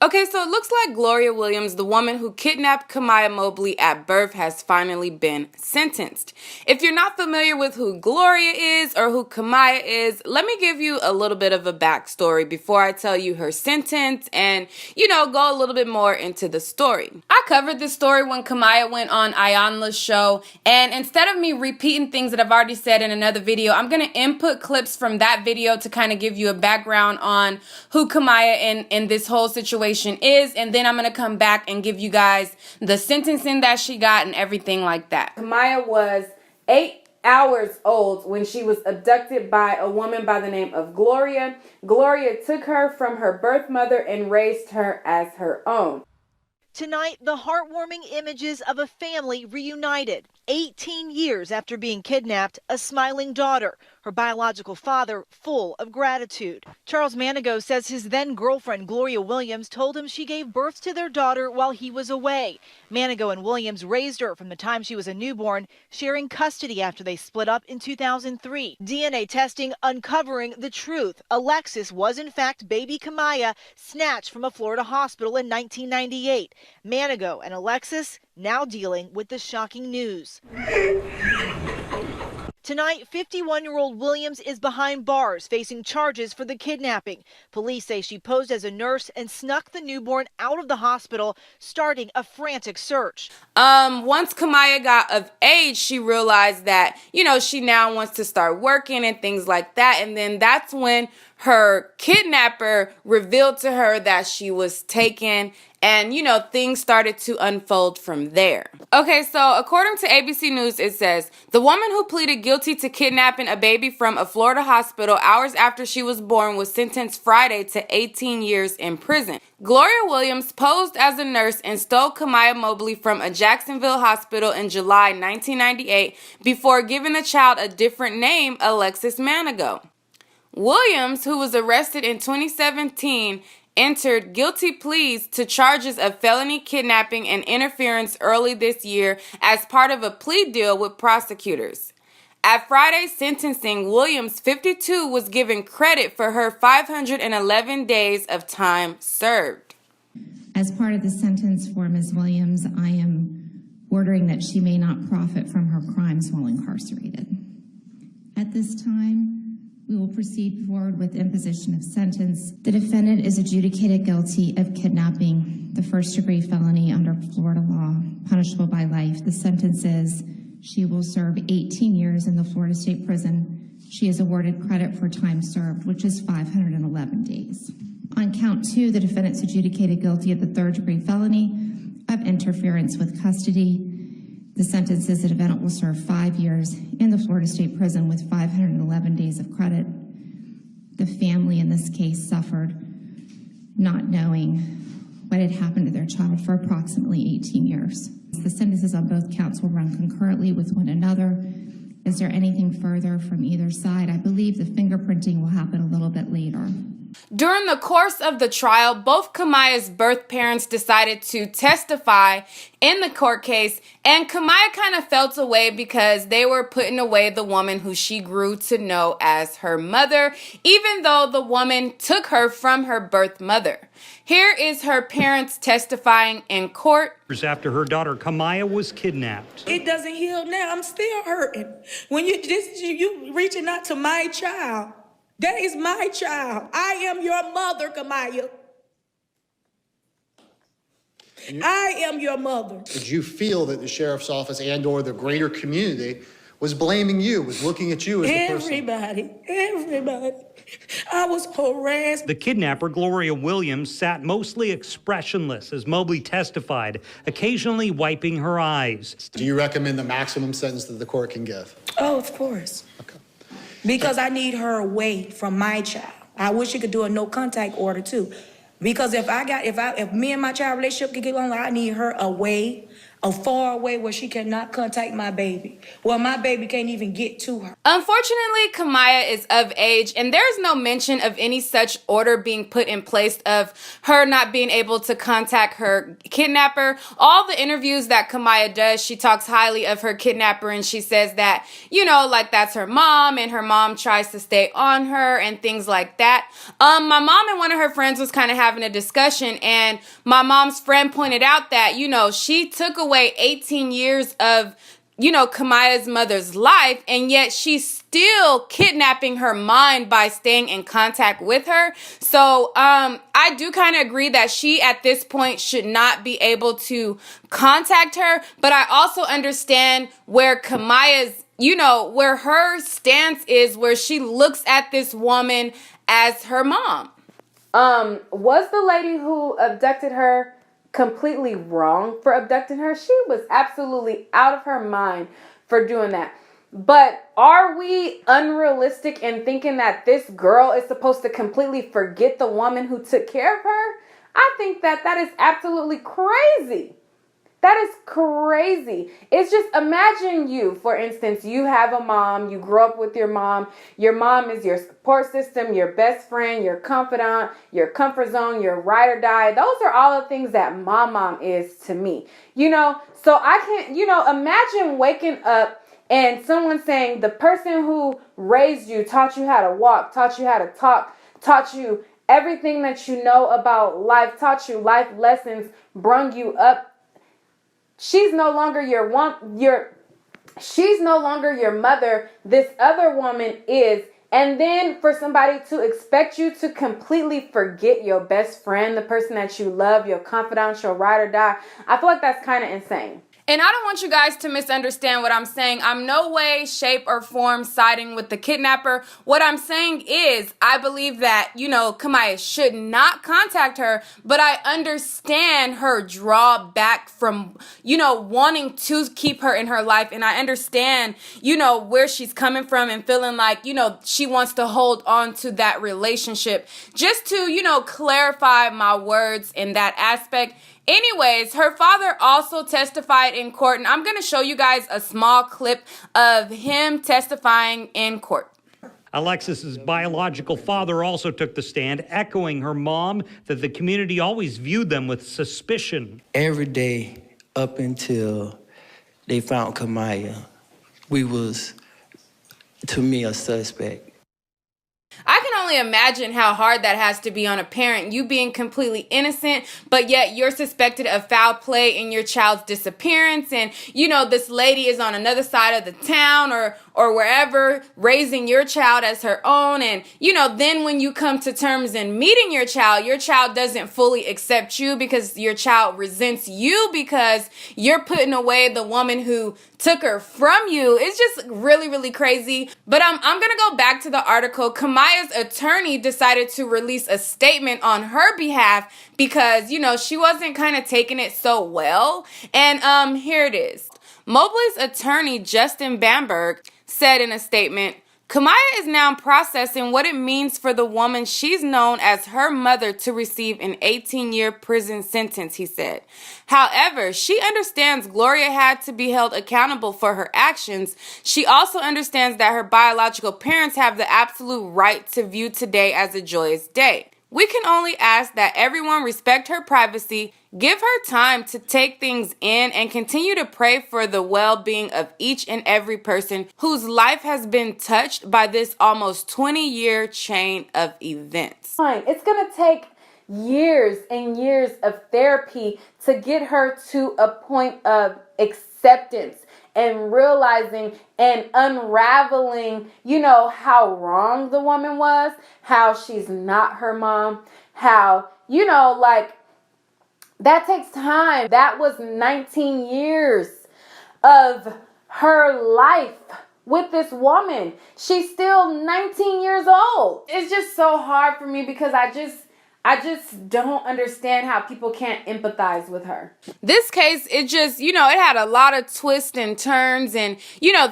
Okay, so it looks like Gloria Williams, the woman who kidnapped Kamiyah Mobley at birth, has finally been sentenced. If you're not familiar with who Gloria is or who Kamiyah is, let me give you a little bit of a backstory before I tell you her sentence and, go a little bit more into the story. I covered this story when Kamiyah went on Ayanla's show, and instead of me repeating things that I've already said in another video, I'm going to input clips from that video to kind of give you a background on who Kamiyah in this whole situation is, and then I'm going to come back and give you guys the sentencing that she got and everything like that. Kamiyah was 8 hours old when she was abducted by a woman by the name of Gloria. Gloria took her from her birth mother and raised her as her own. Tonight, the heartwarming images of a family reunited. 18 years after being kidnapped, a smiling daughter, her biological father full of gratitude. Charles Manigault says his then-girlfriend Gloria Williams told him she gave birth to their daughter while he was away. Manigault and Williams raised her from the time she was a newborn, sharing custody after they split up in 2003. DNA testing uncovering the truth. Alexis was in fact baby Kamiyah, snatched from a Florida hospital in 1998. Manigault and Alexis now dealing with the shocking news. Tonight, 51-year-old Williams is behind bars facing charges for the kidnapping. Police say she posed as a nurse and snuck the newborn out of the hospital, starting a frantic search. Once Kamiyah got of age, she realized that, she now wants to start working and things like that. And then that's when her kidnapper revealed to her that she was taken, and, things started to unfold from there. Okay, so according to ABC News, it says, the woman who pleaded guilty to kidnapping a baby from a Florida hospital hours after she was born was sentenced Friday to 18 years in prison. Gloria Williams posed as a nurse and stole Kamiyah Mobley from a Jacksonville hospital in July 1998 before giving the child a different name, Alexis Manigault. Williams, who was arrested in 2017, entered guilty pleas to charges of felony kidnapping and interference early this year as part of a plea deal with prosecutors. At Friday's sentencing, Williams, 52, was given credit for her 511 days of time served. As part of the sentence for Ms. Williams, I am ordering that she may not profit from her crimes while incarcerated. At this time, we will proceed forward with imposition of sentence. The defendant is adjudicated guilty of kidnapping, the first-degree felony under Florida law, punishable by life. The sentence is she will serve 18 years in the Florida State Prison. She is awarded credit for time served, which is 511 days. On count 2, the defendant's adjudicated guilty of the third-degree felony of interference with custody. The sentence is the defendant will serve 5 years in the Florida State Prison with 511 days of credit. The family in this case suffered not knowing what had happened to their child for approximately 18 years. The sentences on both counts will run concurrently with one another. Is there anything further from either side? I believe the fingerprinting will happen a little bit later. During the course of the trial, both Kamiyah's birth parents decided to testify in the court case, and Kamiyah kind of felt away because they were putting away the woman who she grew to know as her mother, even though the woman took her from her birth mother. Here is her parents testifying in court. After her daughter Kamiyah was kidnapped. It doesn't heal now. I'm still hurting. When you reaching out to my child. That is my child. I am your mother, Kamiyah. I am your mother. Did you feel that the sheriff's office and or the greater community was blaming you, was looking at you as the person? Everybody. I was harassed. The kidnapper, Gloria Williams, sat mostly expressionless as Mobley testified, occasionally wiping her eyes. Do you recommend the maximum sentence that the court can give? Oh, of course. Okay. Because I need her away from my child. I wish she could do a no contact order too. Because if me and my child relationship could get on, I need her away. far away where she cannot contact my baby, where my baby can't even get to her. Unfortunately, Kamiyah is of age, and there's no mention of any such order being put in place of her not being able to contact her kidnapper. All the interviews that Kamiyah does, she talks highly of her kidnapper, and she says that, like that's her mom, and her mom tries to stay on her and things like that. My mom and one of her friends was kind of having a discussion, and my mom's friend pointed out that, she took away 18 years of Kamiyah's mother's life, and yet she's still kidnapping her mind by staying in contact with her. So I do kind of agree that she at this point should not be able to contact her, but I also understand where Kamiyah's, where her stance is, where she looks at this woman as her mom. Was the lady who abducted her completely wrong for abducting her? She was absolutely out of her mind for doing that. But are we unrealistic in thinking that this girl is supposed to completely forget the woman who took care of her? I think that is absolutely crazy. That is crazy. It's just, imagine you, for instance, you have a mom, you grew up with your mom is your support system, your best friend, your confidant, your comfort zone, your ride or die. Those are all the things that my mom is to me, so I can't, imagine waking up and someone saying the person who raised you, taught you how to walk, taught you how to talk, taught you everything that you know about life, taught you life lessons, brung you up. She's no longer she's no longer your mother. This other woman is. And then for somebody to expect you to completely forget your best friend, the person that you love, your confidant, your ride or die, I feel like that's kind of insane. And I don't want you guys to misunderstand what I'm saying. I'm no way, shape, or form siding with the kidnapper. What I'm saying is I believe that, Kamiyah should not contact her, but I understand her drawback from, wanting to keep her in her life. And I understand, where she's coming from and feeling like, she wants to hold on to that relationship. Just to, clarify my words in that aspect. Anyways, her father also testified in court, and I'm going to show you guys a small clip of him testifying in court. Alexis's biological father also took the stand, echoing her mom that the community always viewed them with suspicion. Every day up until they found Kamiyah, we was, to me, a suspect. I can only imagine how hard that has to be on a parent, you being completely innocent, but yet you're suspected of foul play in your child's disappearance. And, this lady is on another side of the town or wherever, raising your child as her own. And, then when you come to terms in meeting your child doesn't fully accept you because your child resents you because you're putting away the woman who took her from you. It's just really, really crazy. But I'm going to go back to the article. Kamiyah's attorney decided to release a statement on her behalf because, she wasn't kind of taking it so well. And here it is. Mobley's attorney, Justin Bamberg, said in a statement, Kamiyah is now processing what it means for the woman she's known as her mother to receive an 18-year prison sentence, he said. However, she understands Gloria had to be held accountable for her actions. She also understands that her biological parents have the absolute right to view today as a joyous day. We can only ask that everyone respect her privacy, give her time to take things in, and continue to pray for the well-being of each and every person whose life has been touched by this almost 20-year chain of events. It's going to take years and years of therapy to get her to a point of acceptance and realizing and unraveling, how wrong the woman was, how she's not her mom, how, that takes time. That was 19 years of her life with this woman. She's still 19 years old. It's just so hard for me because I just don't understand how people can't empathize with her. This case, it just, it had a lot of twists and turns and,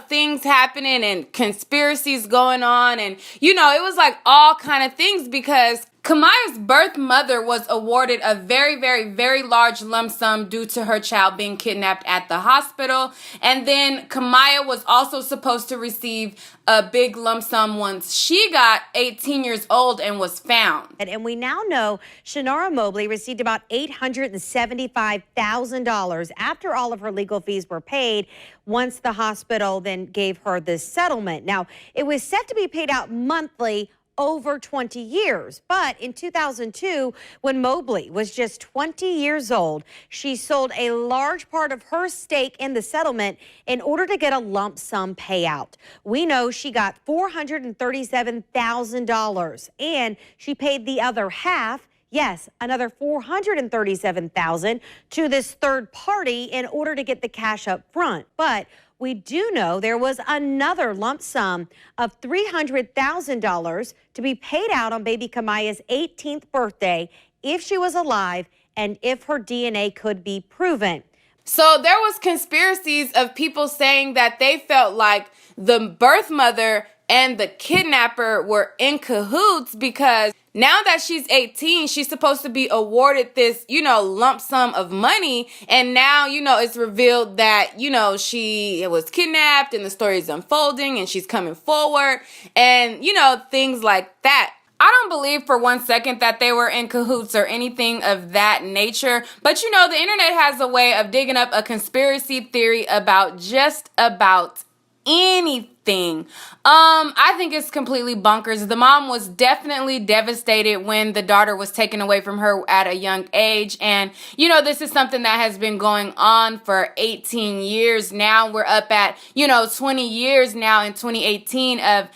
things happening and conspiracies going on. And, it was like all kind of things because Kamiyah's birth mother was awarded a very, very, very large lump sum due to her child being kidnapped at the hospital. And then Kamiyah was also supposed to receive a big lump sum once she got 18 years old and was found. And we now know Shanara Mobley received about $875,000 after all of her legal fees were paid once the hospital then gave her this settlement. Now, it was set to be paid out monthly over 20 years. But in 2002, when Mobley was just 20 years old, she sold a large part of her stake in the settlement in order to get a lump sum payout. We know she got $437,000, and she paid the other half, yes, another $437,000 to this third party in order to get the cash up front. But we do know there was another lump sum of $300,000 to be paid out on baby Kamiyah's 18th birthday if she was alive and if her DNA could be proven. So there was conspiracies of people saying that they felt like the birth mother and the kidnapper were in cahoots because now that she's 18, she's supposed to be awarded this, lump sum of money. And now, it's revealed that, she was kidnapped and the story is unfolding and she's coming forward and, things like that. I don't believe for 1 second that they were in cahoots or anything of that nature. But, the internet has a way of digging up a conspiracy theory about just about anything. I think it's completely bonkers. The mom was definitely devastated when the daughter was taken away from her at a young age. And, this is something that has been going on for 18 years now. We're up at, 20 years now in 2018 of,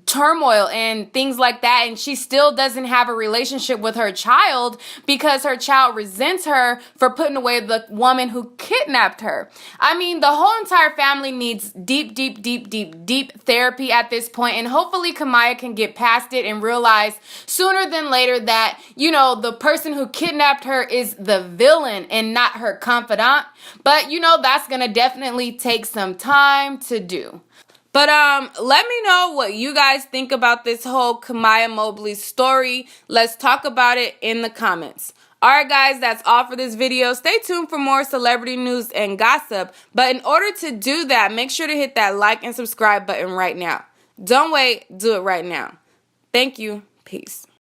turmoil and things like that, and she still doesn't have a relationship with her child because her child resents her for putting away the woman who kidnapped her. I mean, the whole entire family needs deep therapy at this point, and hopefully Kamiyah can get past it and realize sooner than later that, the person who kidnapped her is the villain and not her confidant. But, that's gonna definitely take some time to do. But let me know what you guys think about this whole Kamiyah Mobley story. Let's talk about it in the comments. Alright guys, that's all for this video. Stay tuned for more celebrity news and gossip. But in order to do that, make sure to hit that like and subscribe button right now. Don't wait, do it right now. Thank you. Peace.